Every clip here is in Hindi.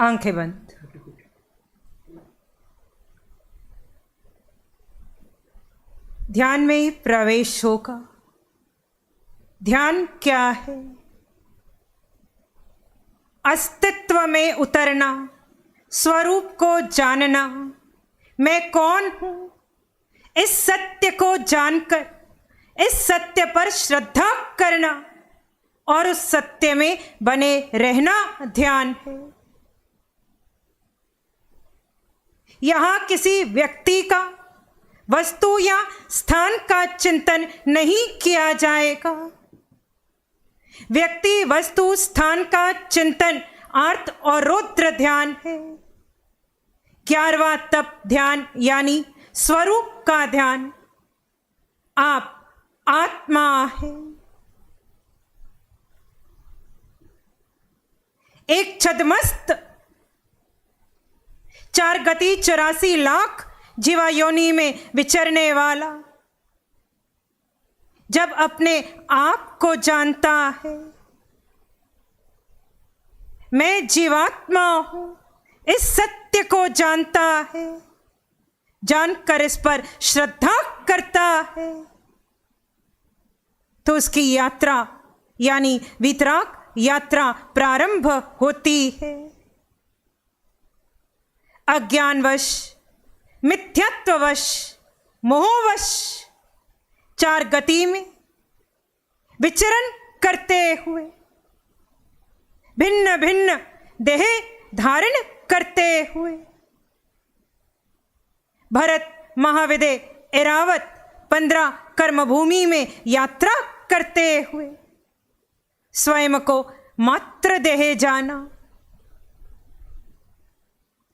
आंखें बंद। ध्यान में ही प्रवेश होगा। ध्यान क्या है? अस्तित्व में उतरना, स्वरूप को जानना, मैं कौन हूं, इस सत्य को जानकर इस सत्य पर श्रद्धा करना और उस सत्य में बने रहना ध्यान है। यहां किसी व्यक्ति का, वस्तु या स्थान का चिंतन नहीं किया जाएगा। व्यक्ति, वस्तु, स्थान का चिंतन आर्त और रौद्र ध्यान है। 11वां तप ध्यान यानी स्वरूप का ध्यान। आप आत्मा है। एक छद्मस्त 4 गति 84 लाख जीवा योनि में विचरने वाला जब अपने आप को जानता है, मैं जीवात्मा हूं, इस सत्य को जानता है, जानकर इस पर श्रद्धा करता है, तो उसकी यात्रा यानी वितराग यात्रा प्रारंभ होती है। अज्ञानवश, मिथ्यात्ववश, मोहवश 4 गति में विचरण करते हुए, भिन्न भिन्न देह धारण करते हुए, भरत, महाविदय, ऐरावत 15 कर्मभूमि में यात्रा करते हुए स्वयं को मात्र देह जाना।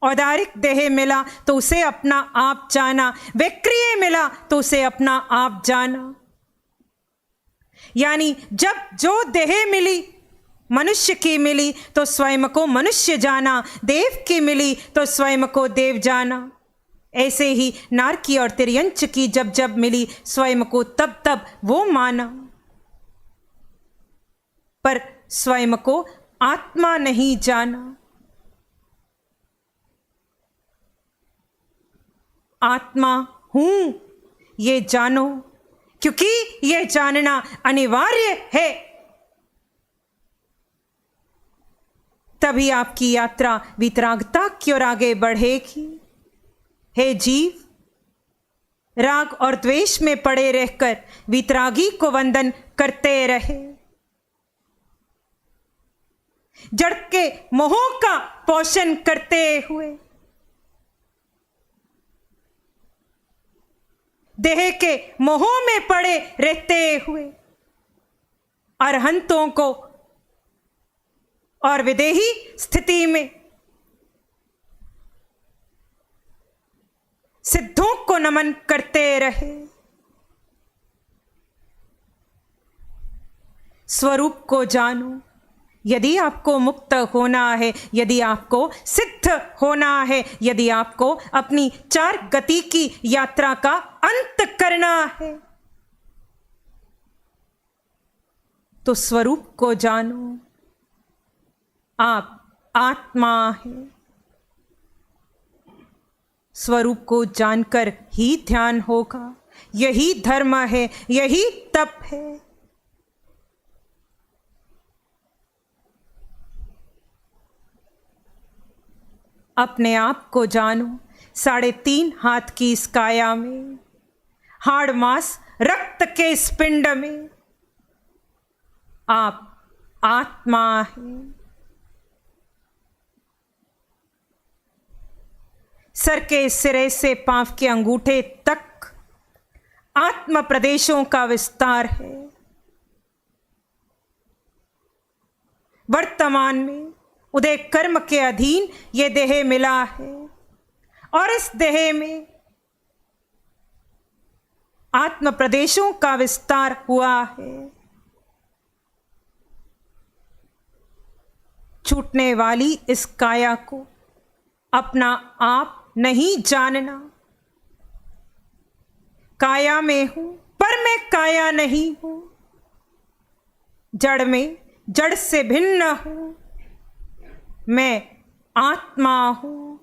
औदारिक देह मिला तो उसे अपना आप जाना, विक्रिय मिला तो उसे अपना आप जाना। यानी जब जो देह मिली, मनुष्य की मिली तो स्वयं को मनुष्य जाना, देव की मिली तो स्वयं को देव जाना। ऐसे ही नारकी और तिर्यंच की जब जब मिली स्वयं को तब तब वो माना, पर स्वयं को आत्मा नहीं जाना। आत्मा हूं ये जानो, क्योंकि ये जानना अनिवार्य है। तभी आपकी यात्रा वितरागता की ओर आगे बढ़ेगी। हे जीव, राग और द्वेष में पड़े रहकर वितरागी को वंदन करते रहे। जड़ के मोहों का पोषण करते हुए, देह के मोहों में पड़े रहते हुए अरहंतों को और विदेही स्थिति में सिद्धों को नमन करते रहे। स्वरूप को जानो। यदि आपको मुक्त होना है, यदि आपको सिद्ध होना है, यदि आपको अपनी 4 गति की यात्रा का अंत करना है, तो स्वरूप को जानो। आप आत्मा है। स्वरूप को जानकर ही ध्यान होगा। यही धर्म है, यही तप है। अपने आप को जानो। 3.5 हाथ की इस काया में, हाड़ मांस रक्त के इस पिंड में आप आत्मा है। सर के सिरे से पांव के अंगूठे तक आत्म प्रदेशों का विस्तार है। वर्तमान में उदय कर्म के अधीन ये देह मिला है और इस देह में आत्म प्रदेशों का विस्तार हुआ है। छूटने वाली इस काया को अपना आप नहीं जानना। काया में हूं पर मैं काया नहीं हूं। जड़ में जड़ से भिन्न हूं। मैं आत्मा हूं,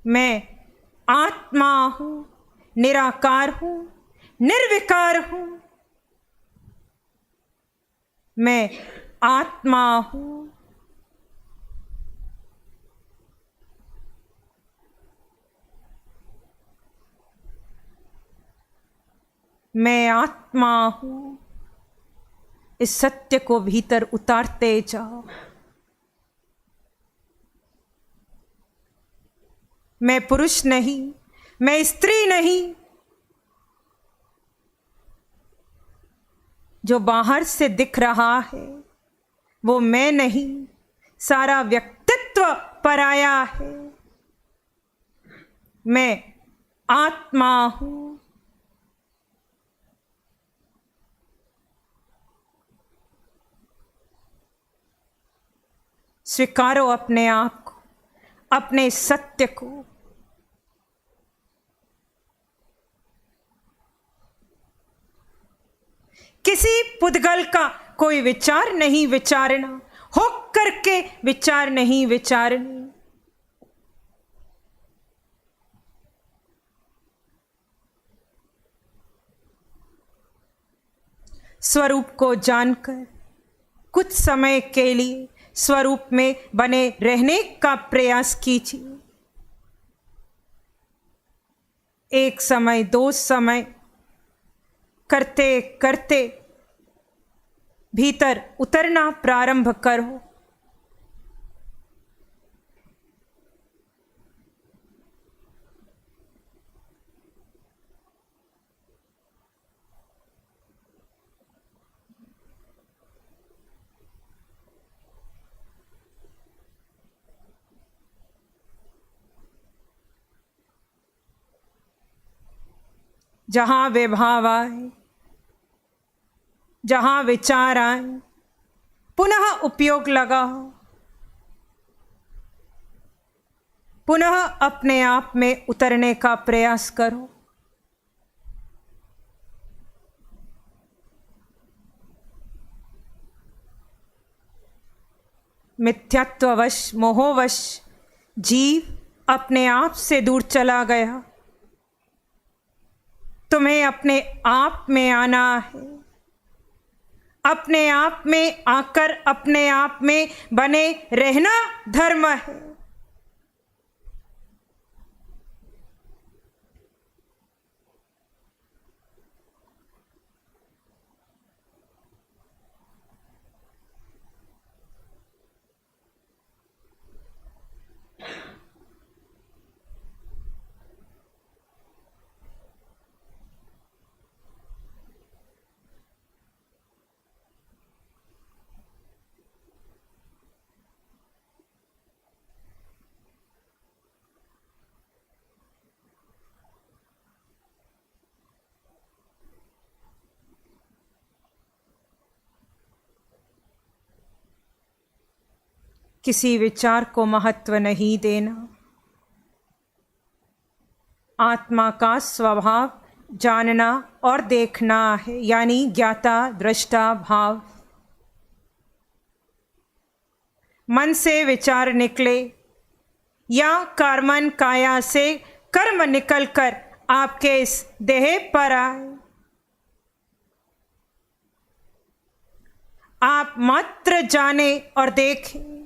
मैं आत्मा हूं, निराकार हूं, निर्विकार हूं, मैं आत्मा हूं। मैं आत्मा हूं, इस सत्य को भीतर उतारते जाओ। मैं पुरुष नहीं, मैं स्त्री नहीं, जो बाहर से दिख रहा है वो मैं नहीं, सारा व्यक्तित्व पराया है। मैं आत्मा हूं। स्वीकारो अपने आप को, अपने सत्य को। किसी पुद्गल का कोई विचार नहीं विचारना, हो करके विचार नहीं विचारनी। स्वरूप को जानकर कुछ समय के लिए स्वरूप में बने रहने का प्रयास कीजिए। एक समय, दो समय करते करते भीतर उतरना प्रारंभ करो। जहां विभाव आए, जहां विचार आए, पुनः उपयोग लगाओ, पुनः अपने आप में उतरने का प्रयास करो। मिथ्यात्ववश, मोहवश जीव अपने आप से दूर चला गया। तुम्हें अपने आप में आना है। अपने आप में आकर अपने आप में बने रहना धर्म है। किसी विचार को महत्व नहीं देना। आत्मा का स्वभाव जानना और देखना है, यानी ज्ञाता दृष्टा भाव। मन से विचार निकले या कर्मन काया से कर्म निकलकर आपके इस देह पर आए, आप मात्र जाने और देखें।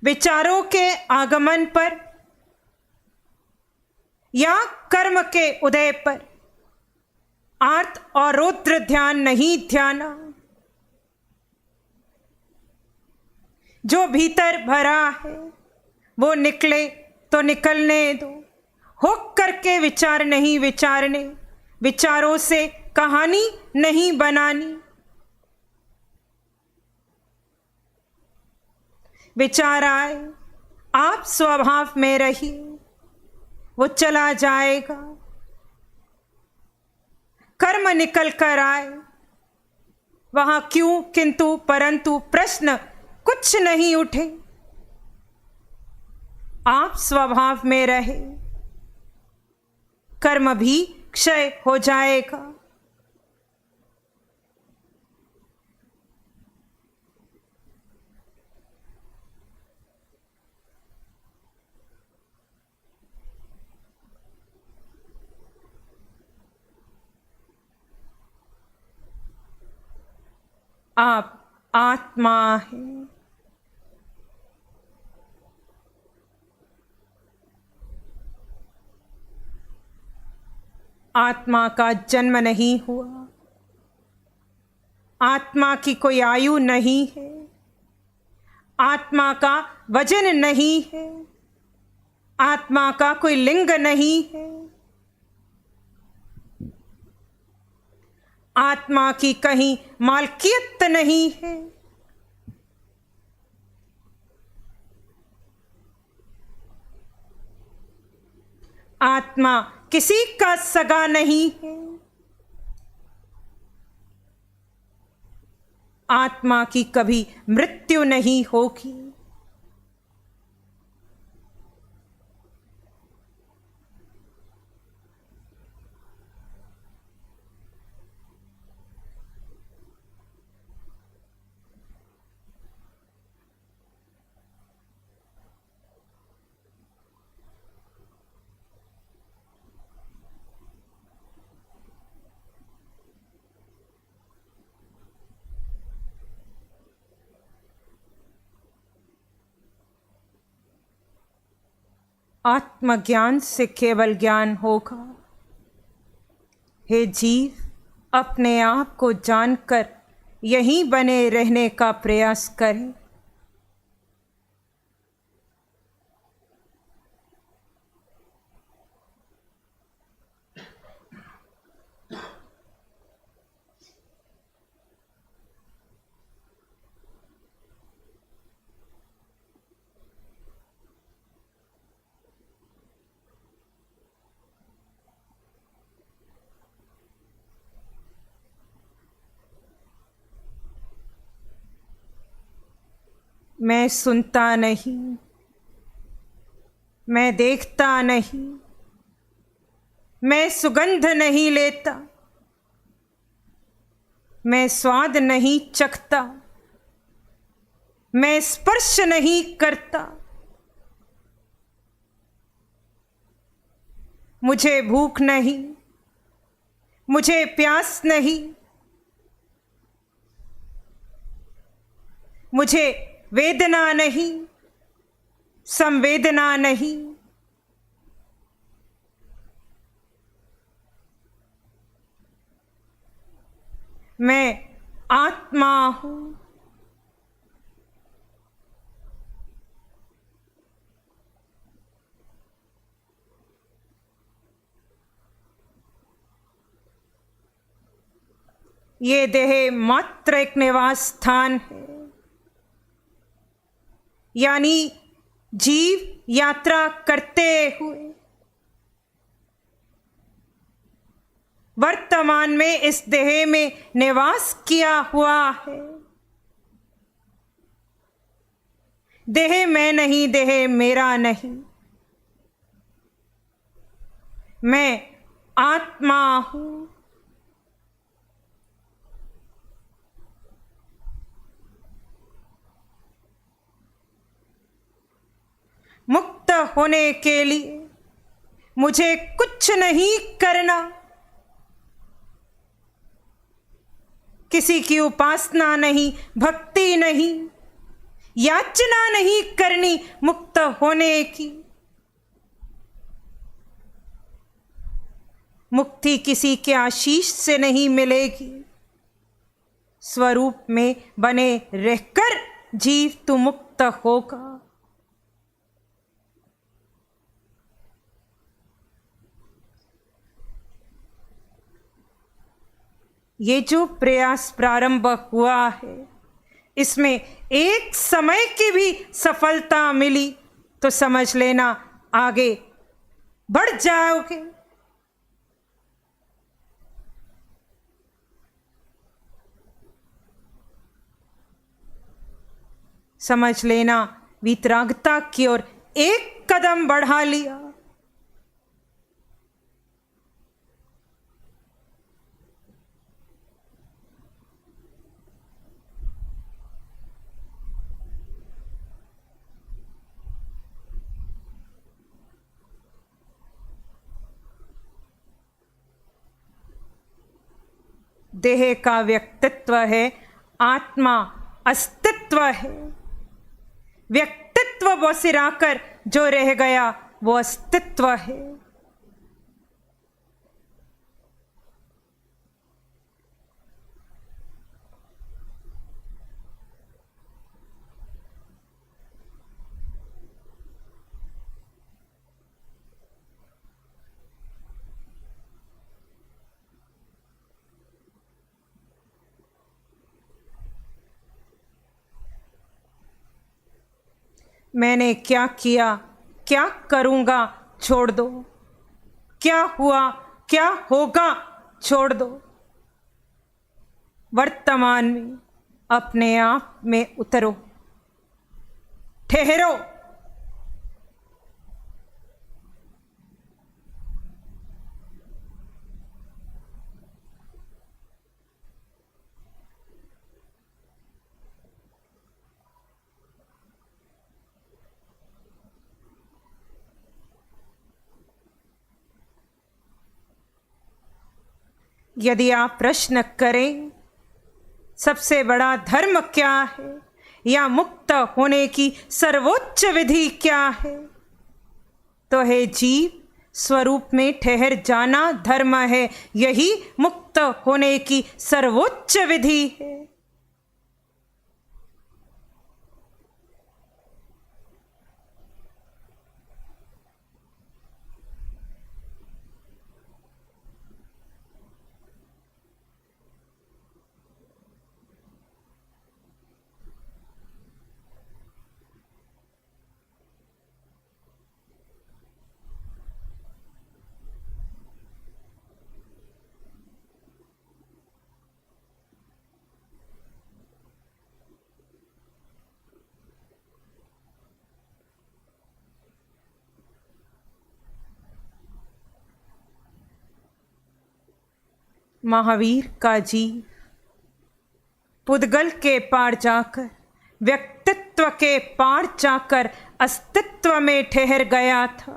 विचारों के आगमन पर या कर्म के उदय पर आर्त और रौद्र ध्यान नहीं ध्याना। जो भीतर भरा है वो निकले तो निकलने दो। हो करके विचार नहीं विचारने, विचारों से कहानी नहीं बनानी। विचार आए, आप स्वभाव में रहिए, वो चला जाएगा। कर्म निकल कर आए, वहां क्यों, किंतु, परंतु प्रश्न कुछ नहीं उठे। आप स्वभाव में रहे, कर्म भी क्षय हो जाएगा। आप आत्मा हैं। आत्मा का जन्म नहीं हुआ, आत्मा की कोई आयु नहीं है, आत्मा का वजन नहीं है, आत्मा का कोई लिंग नहीं है, आत्मा की कहीं मालकियत नहीं है। आत्मा किसी का सगा नहीं है। आत्मा की कभी मृत्यु नहीं होगी। आत्मज्ञान से केवल ज्ञान होगा। हे जीव, अपने आप को जानकर यहीं बने रहने का प्रयास करें। मैं सुनता नहीं, मैं देखता नहीं, मैं सुगंध नहीं लेता, मैं स्वाद नहीं चखता, मैं स्पर्श नहीं करता, मुझे भूख नहीं, मुझे प्यास नहीं, मुझे वेदना नहीं, संवेदना नहीं। मैं आत्मा हूं। ये देह मात्र एक निवास स्थान है, यानी जीव यात्रा करते हुए वर्तमान में इस देह में निवास किया हुआ है। देह मैं नहीं, देह मेरा नहीं, मैं आत्मा हूं। मुक्त होने के लिए मुझे कुछ नहीं करना, किसी की उपासना नहीं, भक्ति नहीं, याचना नहीं करनी मुक्त होने की। मुक्ति किसी के आशीष से नहीं मिलेगी। स्वरूप में बने रहकर जीव तू मुक्त होगा। ये जो प्रयास प्रारंभ हुआ है, इसमें एक समय की भी सफलता मिली तो समझ लेना आगे बढ़ जाओगे। समझ लेना वितरागता की ओर एक कदम बढ़ा लिया। देह का व्यक्तित्व है आत्मा अस्तित्व है। व्यक्तित्व बौसिराकर जो रह गया वो अस्तित्व है। मैंने क्या किया, क्या करूँगा, छोड़ दो। क्या हुआ, क्या होगा, छोड़ दो। वर्तमान में अपने आप में उतरो, ठहरो। यदि आप प्रश्न करें सबसे बड़ा धर्म क्या है या मुक्त होने की सर्वोच्च विधि क्या है, तो है जीव स्वरूप में ठहर जाना धर्म है। यही मुक्त होने की सर्वोच्च विधि है। महावीर का जीव पुद्गल के पार जाकर, व्यक्तित्व के पार जाकर अस्तित्व में ठहर गया था।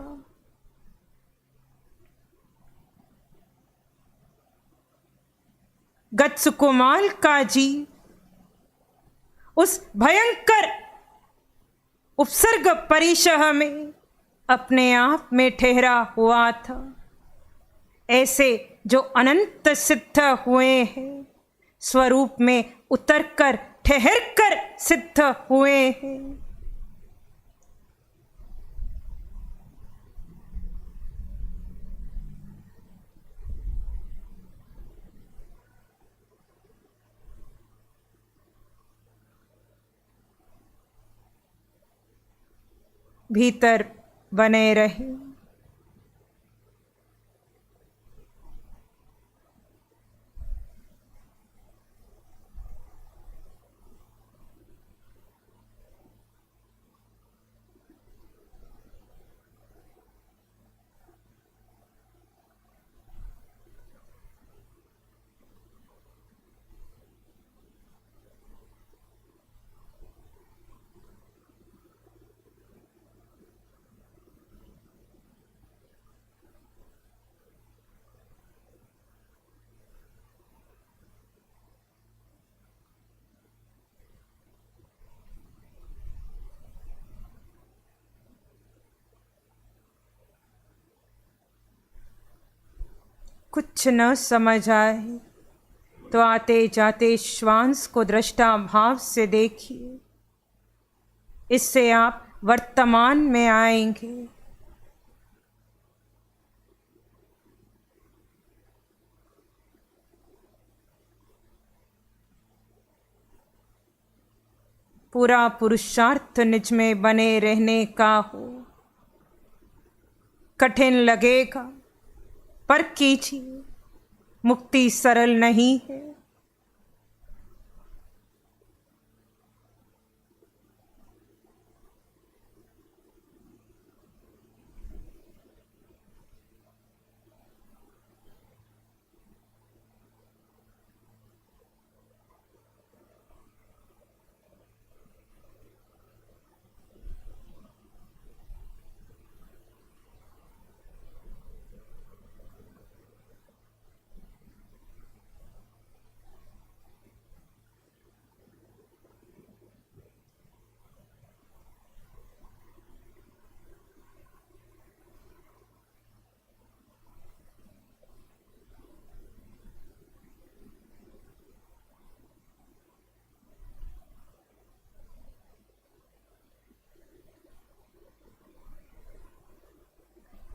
गत्सुकुमाल का जीव उस भयंकर उपसर्ग परिशह में अपने आप में ठहरा हुआ था। ऐसे जो अनंत सिद्ध हुए हैं, स्वरूप में उतरकर ठहर कर सिद्ध हुए हैं। भीतर बने रहे। कुछ न समझ आए तो आते जाते श्वांस को दृष्टा भाव से देखिए। इससे आप वर्तमान में आएंगे। पूरा पुरुषार्थ निज में बने रहने का हो। कठिन लगेगा पर कीजिए, मुक्ति सरल नहीं है।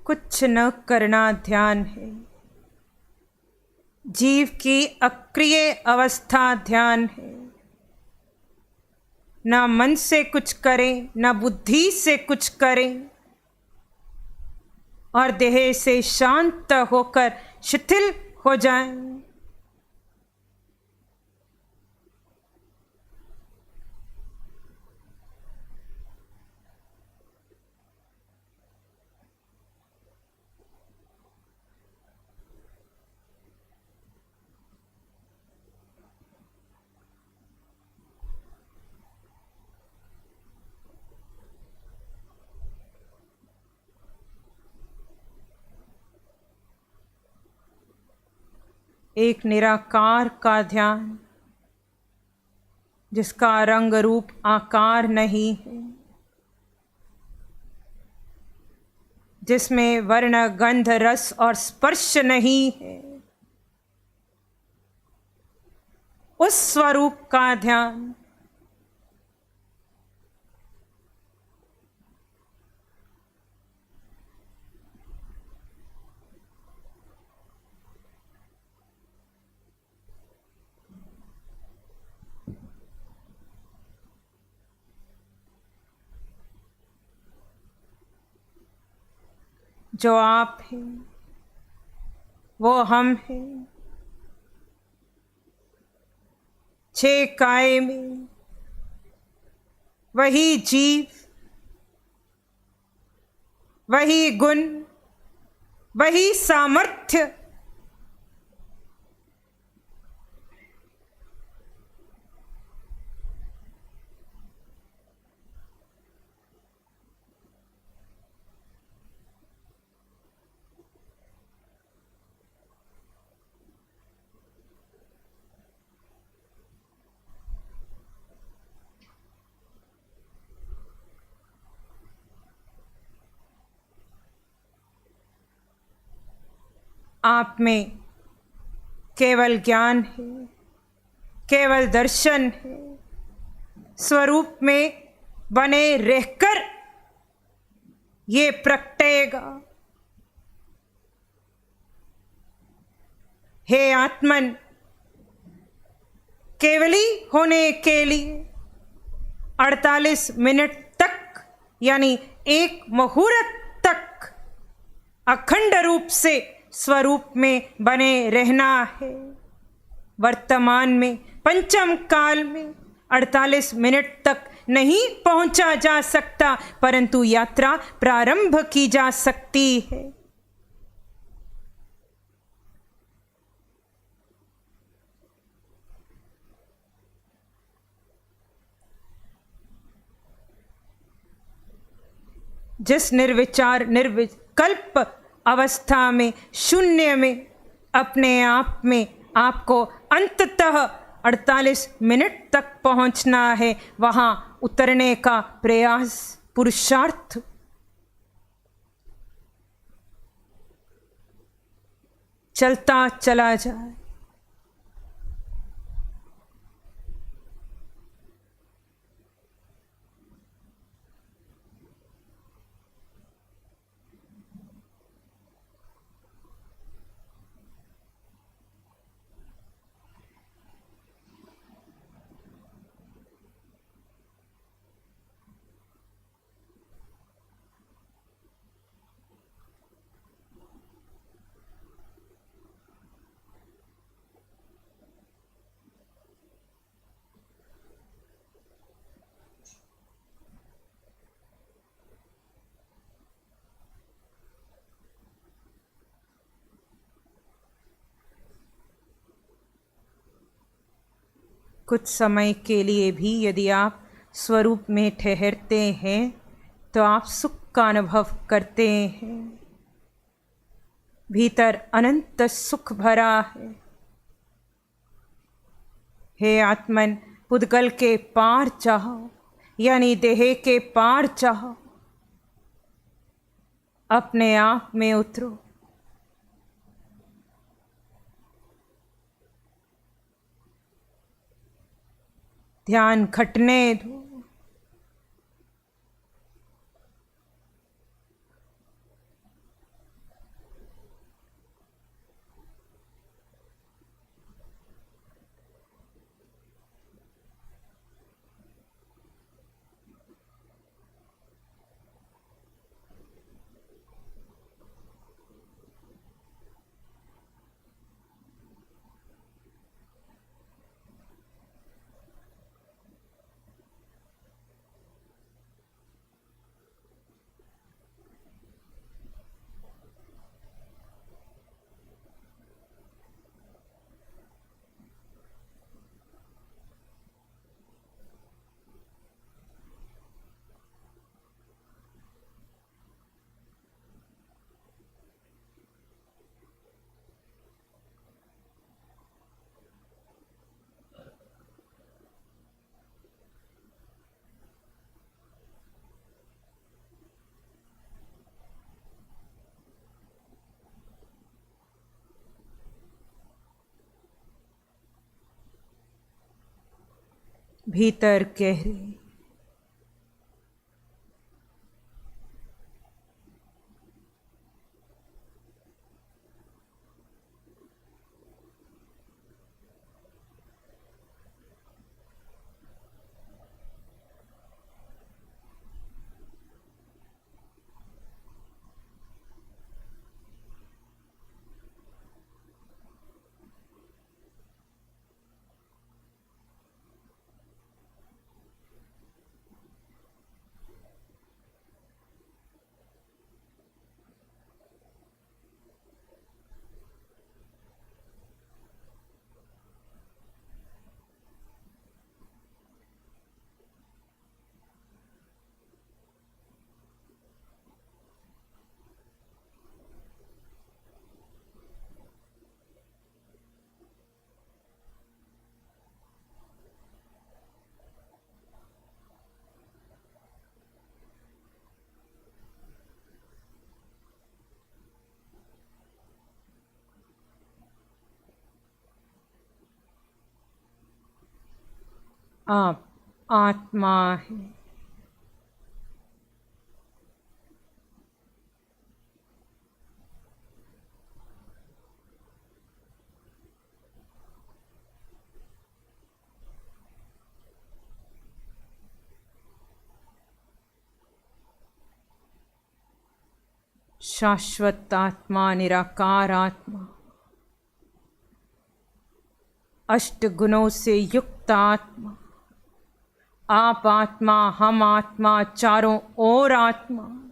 कुछ न करना ध्यान है। जीव की अक्रिय अवस्था ध्यान है। ना मन से कुछ करें, ना बुद्धि से कुछ करें, और देह से शांत होकर शिथिल हो जाएं। एक निराकार का ध्यान, जिसका रंग रूप आकार नहीं है, जिसमें वर्ण गंध रस और स्पर्श नहीं है, उस स्वरूप का ध्यान। जो आप हैं वो हम हैं। 6 काय में वही जीव, वही गुण, वही सामर्थ्य, आप में केवल ज्ञान है, केवल दर्शन है। स्वरूप में बने रहकर ये प्रकटेगा। हे आत्मन, केवली होने के लिए 48 मिनट तक, यानी 1 मुहूर्त तक अखंड रूप से स्वरूप में बने रहना है। वर्तमान में पंचम काल में 48 मिनट तक नहीं पहुंचा जा सकता, परंतु यात्रा प्रारंभ की जा सकती है। जिस निर्विचार निर्विकल्प अवस्था में, शून्य में, अपने आप में आपको अंततः 48 मिनट तक पहुंचना है, वहां उतरने का प्रयास, पुरुषार्थ चलता चला जाए। कुछ समय के लिए भी यदि आप स्वरूप में ठहरते हैं तो आप सुख का अनुभव करते हैं। भीतर अनंत सुख भरा है। हे आत्मन, पुद्गल के पार चाहो, यानी देह के पार चाहो, अपने आप में उतरो। ध्यान घटने दो। भीतर कह रही, आप आत्मा है। शाश्वत आत्मा, निराकार आत्मा, अष्ट गुणों से युक्त आत्मा, आप आत्मा, हम आत्मा, चारों ओर आत्मा।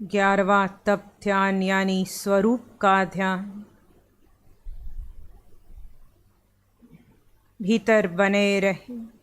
ग्यारहवां तप ध्यान यानी स्वरूप का ध्यान। भीतर बने रहे।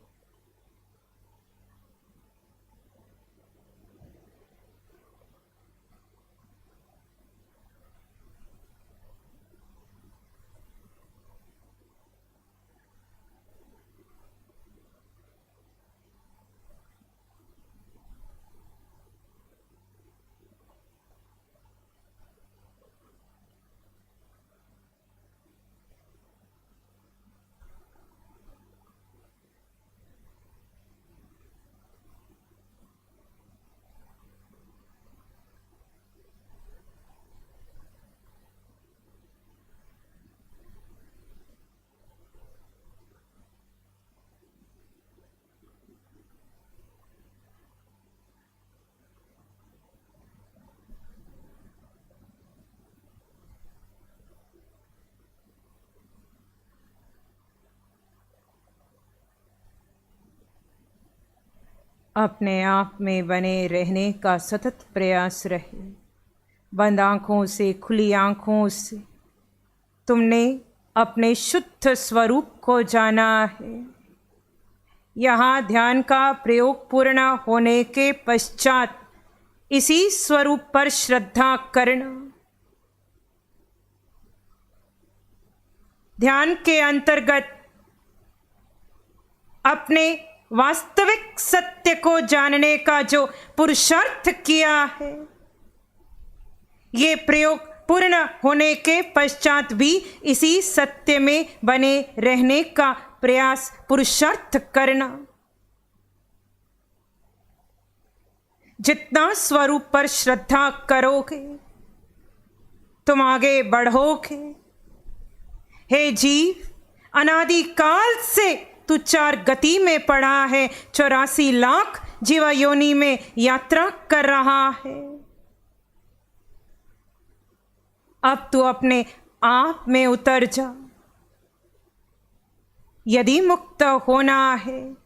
अपने आप में बने रहने का सतत प्रयास रहे। बंद आँखों से, खुली आँखों से तुमने अपने शुद्ध स्वरूप को जाना है। यहाँ ध्यान का प्रयोग पूर्ण होने के पश्चात इसी स्वरूप पर श्रद्धा करना। ध्यान के अंतर्गत अपने वास्तविक सत्य को जानने का जो पुरुषार्थ किया है, ये प्रयोग पूर्ण होने के पश्चात भी इसी सत्य में बने रहने का प्रयास, पुरुषार्थ करना। जितना स्वरूप पर श्रद्धा करोगे तुम आगे बढ़ोगे। हे जीव, अनादिकाल से तू चार गति में पड़ा है, 84 लाख जीवा योनि में यात्रा कर रहा है। अब तू अपने आप में उतर जा। यदि मुक्त होना है,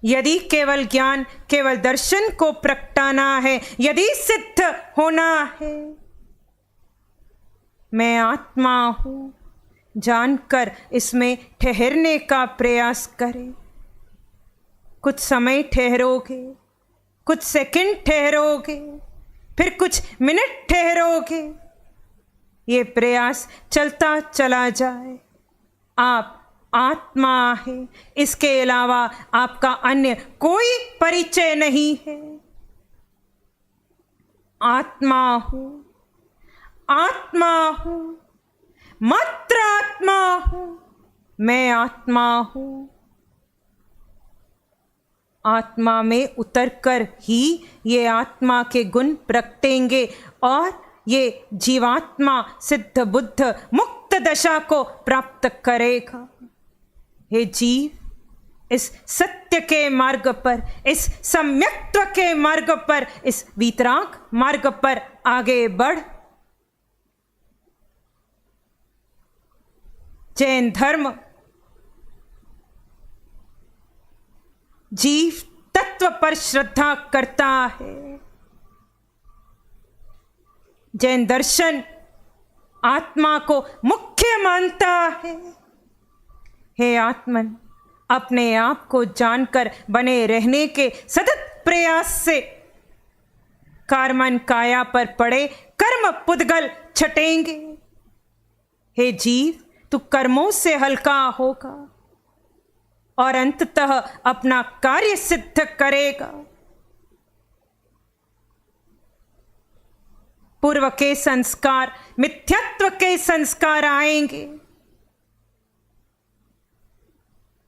यदि केवल ज्ञान, केवल दर्शन को प्रगटाना है, यदि सिद्ध होना है, मैं आत्मा हूँ जानकर इसमें ठहरने का प्रयास करें। कुछ समय ठहरोगे, कुछ सेकंड ठहरोगे, फिर कुछ मिनट ठहरोगे, ये प्रयास चलता चला जाए। आप आत्मा है, इसके अलावा आपका अन्य कोई परिचय नहीं है। आत्मा हूँ, आत्मा हूँ, मात्र आत्मा हूँ, मैं आत्मा हूँ। आत्मा में उतरकर ही ये आत्मा के गुण प्रगटेंगे और ये जीवात्मा सिद्ध बुद्ध मुक्त दशा को प्राप्त करेगा। हे जीव, इस सत्य के मार्ग पर, इस सम्यक्त्व के मार्ग पर, इस वीतराग मार्ग पर आगे बढ़। जैन धर्म जीव तत्व पर श्रद्धा करता है। जैन दर्शन आत्मा को मुख्य मानता है। हे आत्मन, अपने आप को जानकर बने रहने के सतत प्रयास से कार्मन काया पर पड़े कर्म पुद्गल छटेंगे। हे जीव, तू कर्मों से हल्का होगा और अंततः अपना कार्य सिद्ध करेगा। पूर्व के संस्कार, मिथ्यात्व के संस्कार आएंगे।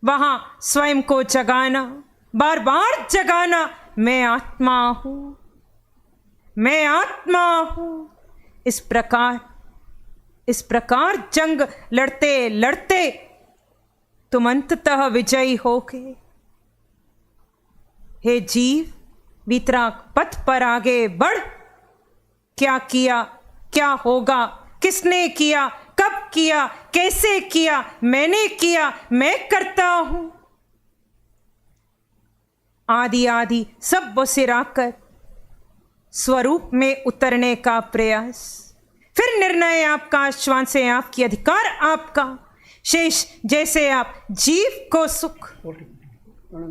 वहां स्वयं को जगाना, बार बार जगाना, मैं आत्मा हूं, मैं आत्मा हूं। इस प्रकार जंग लड़ते लड़ते तुम अंततः विजयी होगे। हे जीव, वीतराग पथ पर आगे बढ़। क्या किया, क्या होगा, किसने किया, कब किया, कैसे किया, मैंने किया, मैं करता हूं। आदि आदि सब सिराकर स्वरूप में उतरने का प्रयास। फिर निर्णय आपका, श्वास से आपकी, अधिकार आपका। शेष जैसे आप जीव को सुख